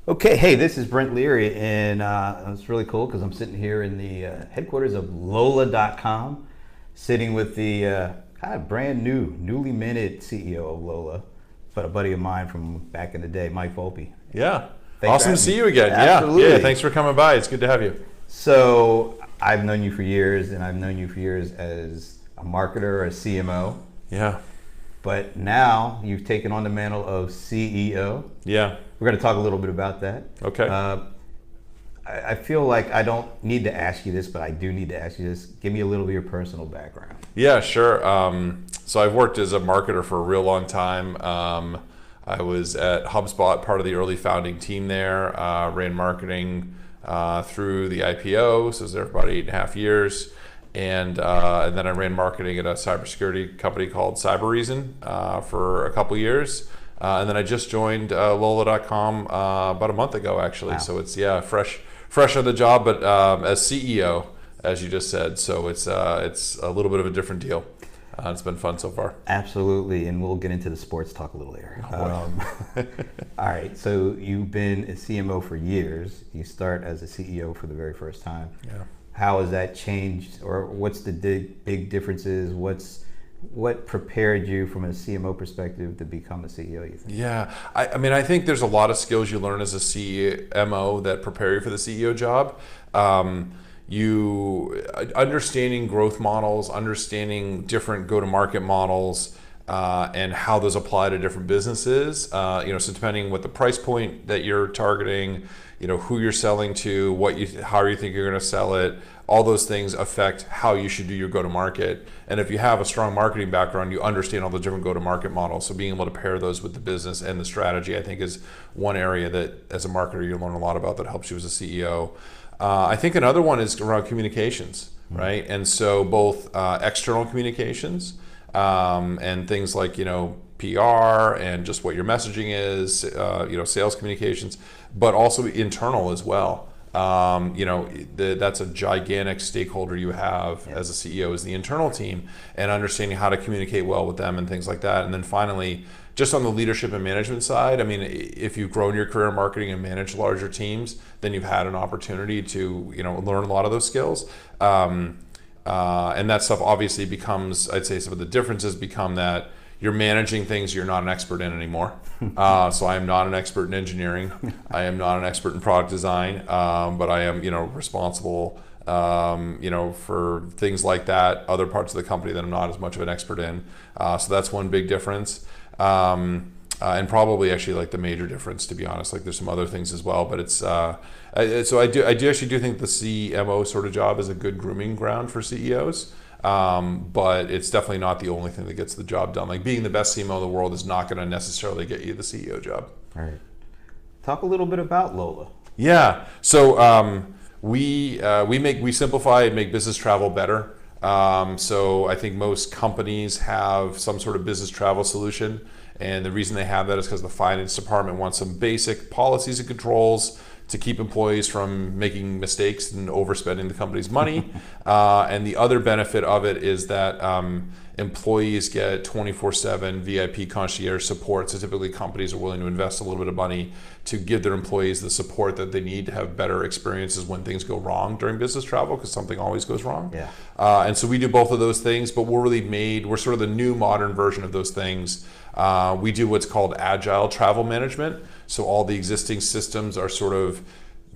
Okay, hey, this is Brent Leary, and it's really cool because I'm sitting here in the headquarters of Lola.com, sitting with the kind of brand new, newly minted CEO of Lola, but a buddy of mine from back in the day, Mike Volpe. Yeah. Thanks for Awesome to having see me. you again. Absolutely. Yeah. Thanks for coming by. It's good to have you. So I've known you for years, and I've known you for years as a marketer, a CMO, Yeah. but now you've taken on the mantle of CEO. Yeah. We're going to talk a little bit about that. Okay. I feel like I don't need to ask you this, but I do need to ask you this. Give me a little bit of your personal background. Yeah, sure. So I've worked as a marketer for a real long time. I was at HubSpot, part of the early founding team there, ran marketing through the IPO, so I was there for about 8.5 years. And then I ran marketing at a cybersecurity company called Cybereason for a couple years. And then I just joined Lola.com about a month ago, actually. Wow. So it's, fresh on the job, but as CEO, as you just said. So it's a little bit of a different deal. It's been fun so far. Absolutely, and we'll get into the sports talk a little later. All right, so you've been a CMO for years. You start as a CEO for the very first time. Yeah. How has that changed, or what's the big differences? What prepared you from a CMO perspective to become a CEO, you think? Yeah, I mean, I think there's a lot of skills you learn as a CMO that prepare you for the CEO job. You understanding growth models, understanding different go-to-market models, and how those apply to different businesses. So depending what the price point that you're targeting, who you're selling to, how you think you're going to sell it, all those things affect how you should do your go-to-market. And if you have a strong marketing background, you understand all the different go-to-market models. So being able to pair those with the business and the strategy, I think, is one area that, as a marketer, you learn a lot about that helps you as a CEO. I think another one is around communications, right? And so both external communications and things like, PR and just what your messaging is, sales communications, but also internal as well. That's a gigantic stakeholder you have as a CEO, is the internal team, and understanding how to communicate well with them and things like that. And then finally, just on the leadership and management side, I mean, if you've grown your career in marketing and managed larger teams, then you've had an opportunity to, learn a lot of those skills. And that stuff obviously becomes, I'd say some of the differences become that you're managing things you're not an expert in anymore. So I am not an expert in engineering. I am not an expert in product design, but I am, responsible, for things like that, other parts of the company that I'm not as much of an expert in. So that's one big difference. And probably actually like the major difference, to be honest. Like there's some other things as well, but it's so I do actually think the CMO sort of job is a good grooming ground for CEOs. But it's definitely not the only thing that gets the job done. Like being the best CMO in the world is not going to necessarily get you the CEO job. All right. Talk a little bit about Lola. Yeah. So we simplify and make business travel better. So I think most companies have some sort of business travel solution. And the reason they have that is because the finance department wants some basic policies and controls to keep employees from making mistakes and overspending the company's money. And the other benefit of it is that employees get 24/7 VIP concierge support. So typically companies are willing to invest a little bit of money to give their employees the support that they need to have better experiences when things go wrong during business travel, because something always goes wrong. Yeah. And so we do both of those things, but we're sort of the new modern version of those things. We do what's called agile travel management. So all the existing systems are sort of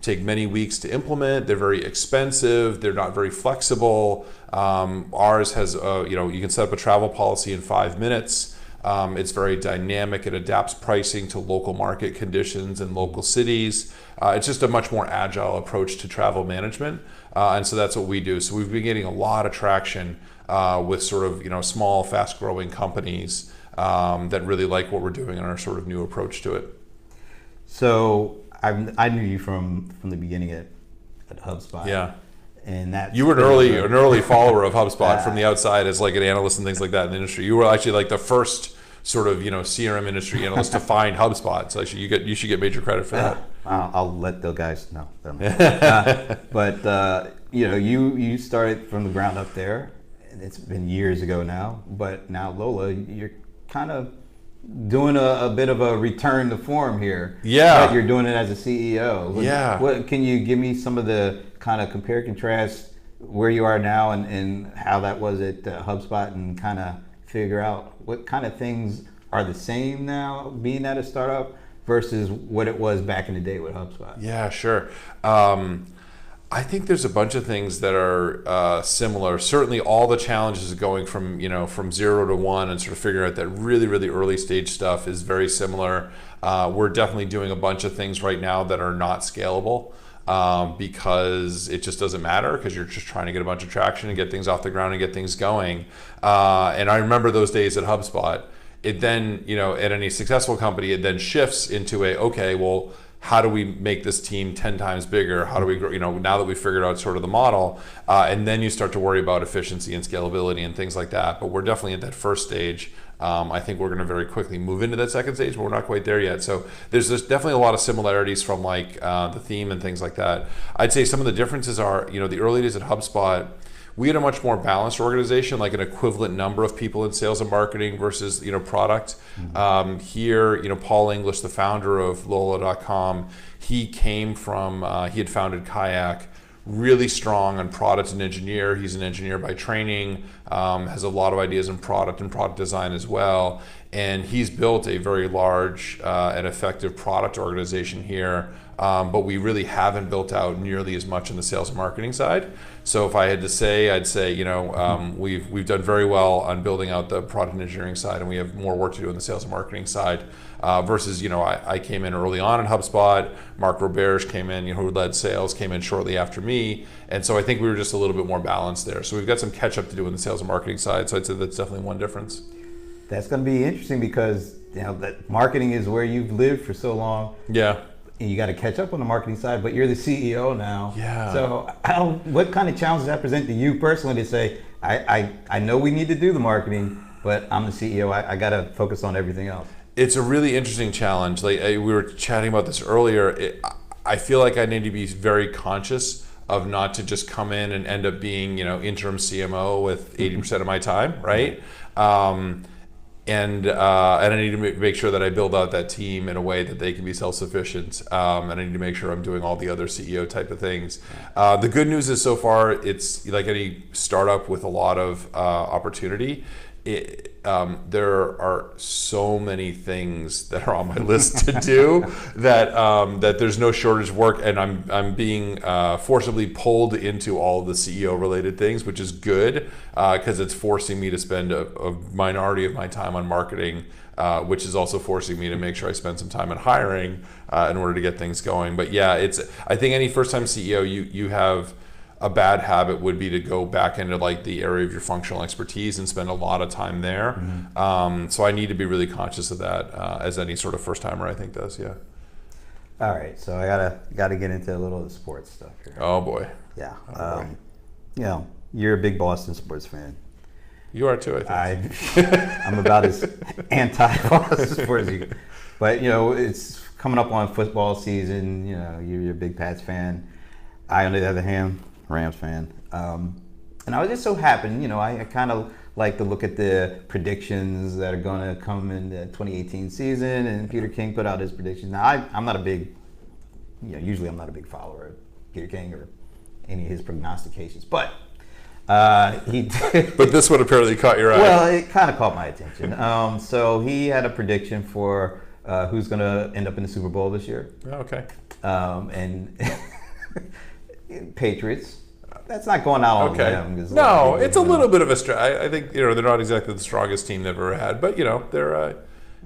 take many weeks to implement. They're very expensive. They're not very flexible. Ours has, you can set up a travel policy in 5 minutes. It's very dynamic. It adapts pricing to local market conditions in local cities. It's just a much more agile approach to travel management. And so that's what we do. So we've been getting a lot of traction with sort of, small, fast-growing companies that really like what we're doing and our sort of new approach to it. So I knew you from the beginning at HubSpot. Yeah. And that you were an early follower of HubSpot from the outside as like an analyst and things like that in the industry. You were actually like the first sort of CRM industry analyst to find HubSpot. So actually you should get major credit for that. I'll let the guys know. But you started from the ground up there, and it's been years ago now. But now Lola, you're kind of doing a bit of a return to form here. Yeah. But you're doing it as a CEO. Yeah. What can you give me some of the kind of compare contrast where you are now and how that was at HubSpot, and kind of figure out what kind of things are the same now being at a startup versus what it was back in the day with HubSpot? Yeah, sure. I think there's a bunch of things that are similar. Certainly, all the challenges going from from 0 to 1 and sort of figuring out that really, really early stage stuff is very similar. We're definitely doing a bunch of things right now that are not scalable because it just doesn't matter, because you're just trying to get a bunch of traction and get things off the ground and get things going. And I remember those days at HubSpot. It then, at any successful company, it then shifts into okay, well, how do we make this team 10 times bigger? How do we grow, now that we've figured out sort of the model, and then you start to worry about efficiency and scalability and things like that. But we're definitely at that first stage. I think we're going to very quickly move into that second stage, but we're not quite there yet. So there's definitely a lot of similarities from like the theme and things like that. I'd say some of the differences are, the early days at HubSpot, we had a much more balanced organization, like an equivalent number of people in sales and marketing versus product. Mm-hmm. Here, Paul English, the founder of Lola.com, he came from he had founded Kayak, really strong on product and engineer. He's an engineer by training, has a lot of ideas in product and product design as well, and he's built a very large and effective product organization here. But we really haven't built out nearly as much on the sales and marketing side. So if I had to say, I'd say, we've done very well on building out the product and engineering side, and we have more work to do on the sales and marketing side. Versus, I came in early on in HubSpot. Mark Roberge came in, who led sales, came in shortly after me, and so I think we were just a little bit more balanced there. So we've got some catch up to do on the sales and marketing side. So I'd say that's definitely one difference. That's going to be interesting because that marketing is where you've lived for so long. Yeah. And you got to catch up on the marketing side, but you're the CEO now. Yeah. So what kind of challenges does that present to you personally to say, I know we need to do the marketing, but I'm the CEO, I got to focus on everything else? It's a really interesting challenge. Like we were chatting about this earlier. I feel like I need to be very conscious of not to just come in and end up being, interim CMO with 80% of my time, right? And I need to make sure that I build out that team in a way that they can be self-sufficient. And I need to make sure I'm doing all the other CEO type of things. The good news is so far, it's like any startup with a lot of opportunity. There are so many things that are on my list to do that there's no shortage of work, and I'm being forcibly pulled into all the CEO related things, which is good because it's forcing me to spend a minority of my time on marketing, which is also forcing me to make sure I spend some time on hiring in order to get things going. But yeah, I think any first time CEO, you have a bad habit would be to go back into like the area of your functional expertise and spend a lot of time there. Mm-hmm. So I need to be really conscious of that, as any sort of first timer I think does. Yeah. All right, so I gotta get into a little of the sports stuff here. Oh boy. Yeah. Oh boy. You're a big Boston sports fan. You are too, I think. I'm about as anti-Boston sports as you. But it's coming up on football season. You're a big Pats fan. I, on the other hand, Rams fan. And I was just so happened, I kind of like to look at the predictions that are going to come in the 2018 season, and Peter King put out his predictions. Now, I'm not a big, usually I'm not a big follower of Peter King or any of his prognostications, but he did. But this one apparently caught your eye. Well, it kind of caught my attention. So he had a prediction for who's going to end up in the Super Bowl this year. Oh, okay. And Patriots. That's not going out on them. No, it's a little bit of a I think they're not exactly the strongest team they've ever had, but they're.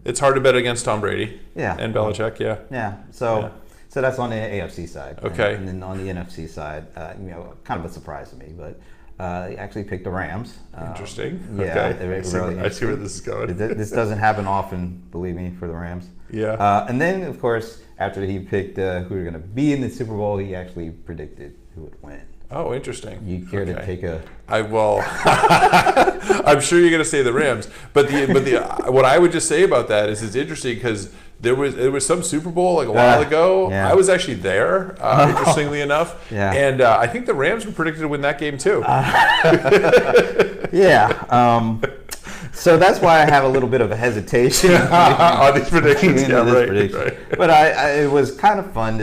It's hard to bet against Tom Brady. Yeah. And Belichick. Yeah. Yeah. So that's on the AFC side. Okay. And then on the NFC side, kind of a surprise to me, but he actually picked the Rams. Interesting. Yeah. Okay. I see where this is going. This doesn't happen often, believe me, for the Rams. Yeah. And then, of course, after he picked who were going to be in the Super Bowl, he actually predicted who would win. Oh, interesting. You care to take a? I will. I'm sure you're going to say the Rams, but what I would just say about that is it's interesting because there was some Super Bowl like a while ago. Yeah. I was actually there, interestingly enough, and I think the Rams were predicted to win that game too. Yeah. So that's why I have a little bit of a hesitation on these predictions. into Yeah, this right, prediction. right. But it was kind of fun.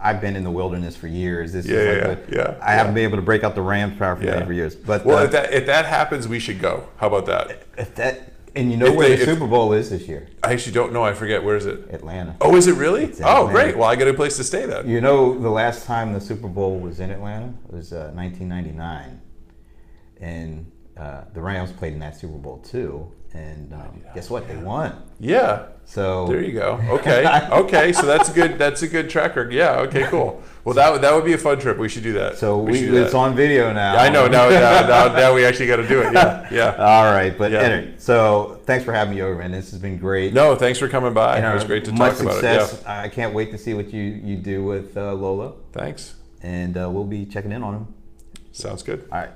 I've been in the wilderness for years. This I haven't been able to break out the Rams paraphernalia for years. But well, if that happens, we should go. How about that? And where the Super Bowl is this year? I actually don't know. I forget. Where is it? Atlanta. Oh, is it really? Atlanta. Great. Well, I got a place to stay then. The last time the Super Bowl was in Atlanta was 1999, and the Rams played in that Super Bowl too. And guess what? They won. Yeah. So there you go. Okay. So that's a good track record. Yeah. Okay. Cool. Well, that would be a fun trip. We should do that. So it's on video now. I know. Now we actually got to do it. Yeah. All right. But anyway, so thanks for having me over, man. This has been great. No, thanks for coming by. It was great to talk about it. Yeah. I can't wait to see what you do with Lola. Thanks. And we'll be checking in on him. Sounds good. All right.